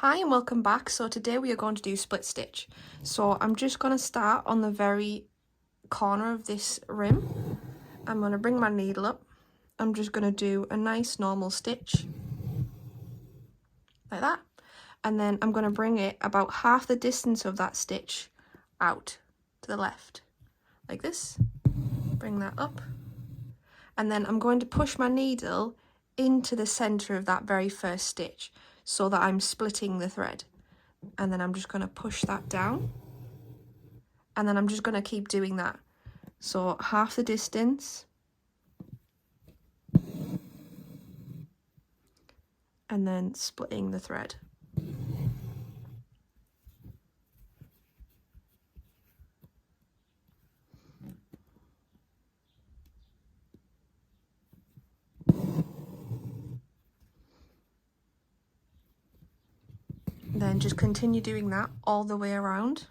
Hi and welcome back. So today we are going to do split stitch. So I'm just going to start on the very corner of this rim. I'm going to bring my needle up. I'm just going to do a nice normal stitch like that, and then I'm going to bring it about half the distance of that stitch out to the left like this. Bring that up, and then I'm going to push my needle into the center of that very first stitch so that I'm splitting the thread. And then I'm just going to push that down, and then I'm just going to keep doing that. So half the distance, and then splitting the thread. Then just continue doing that all the way around.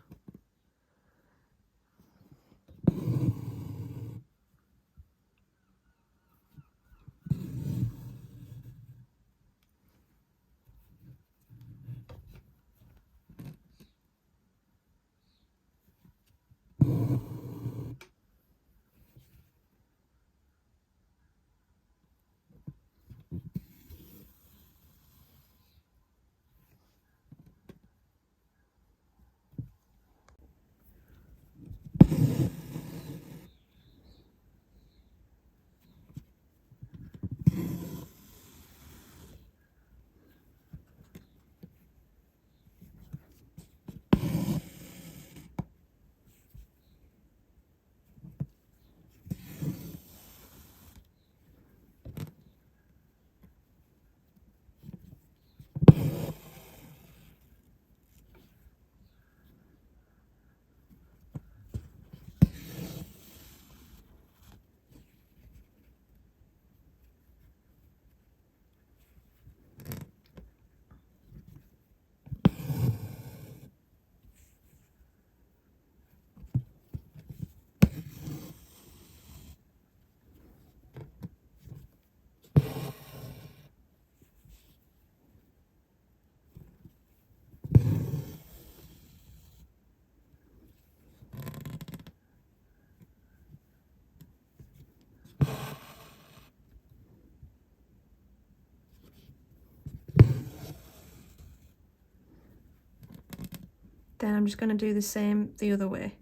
Then I'm just going to do the same the other way.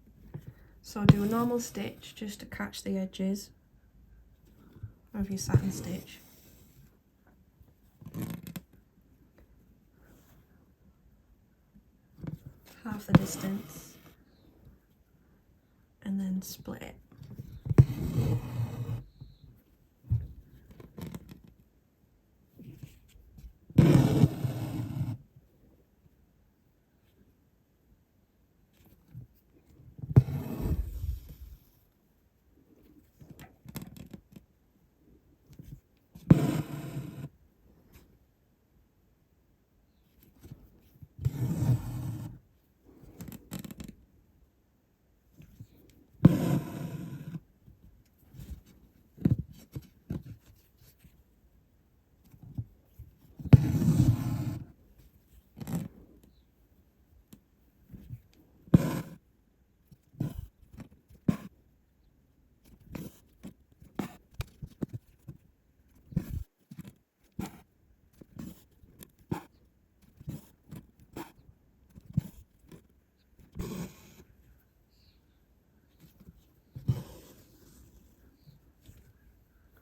So do a normal stitch just to catch the edges of your satin stitch. Half the distance, and then split it.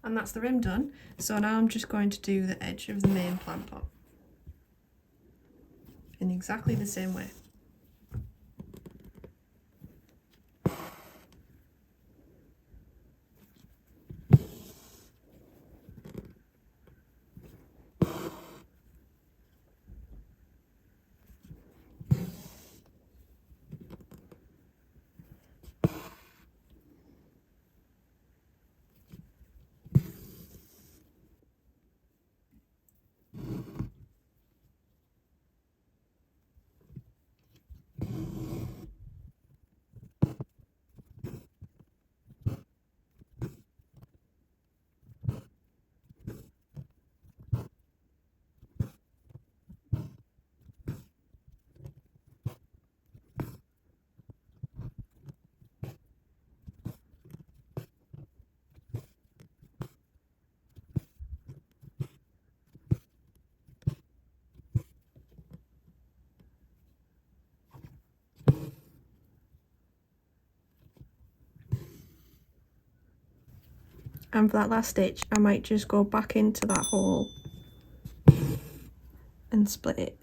And that's the rim done. So now I'm just going to do the edge of the main plant pot in exactly the same way. And for that last stitch, I might just go back into that hole and split it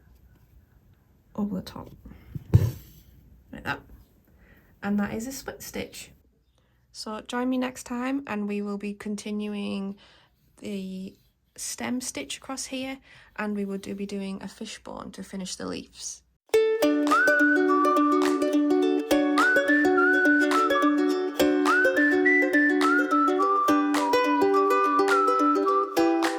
over the top, like that. And that is a split stitch. So join me next time and we will be continuing the stem stitch across here, and we will be doing a fishbone to finish the leaves.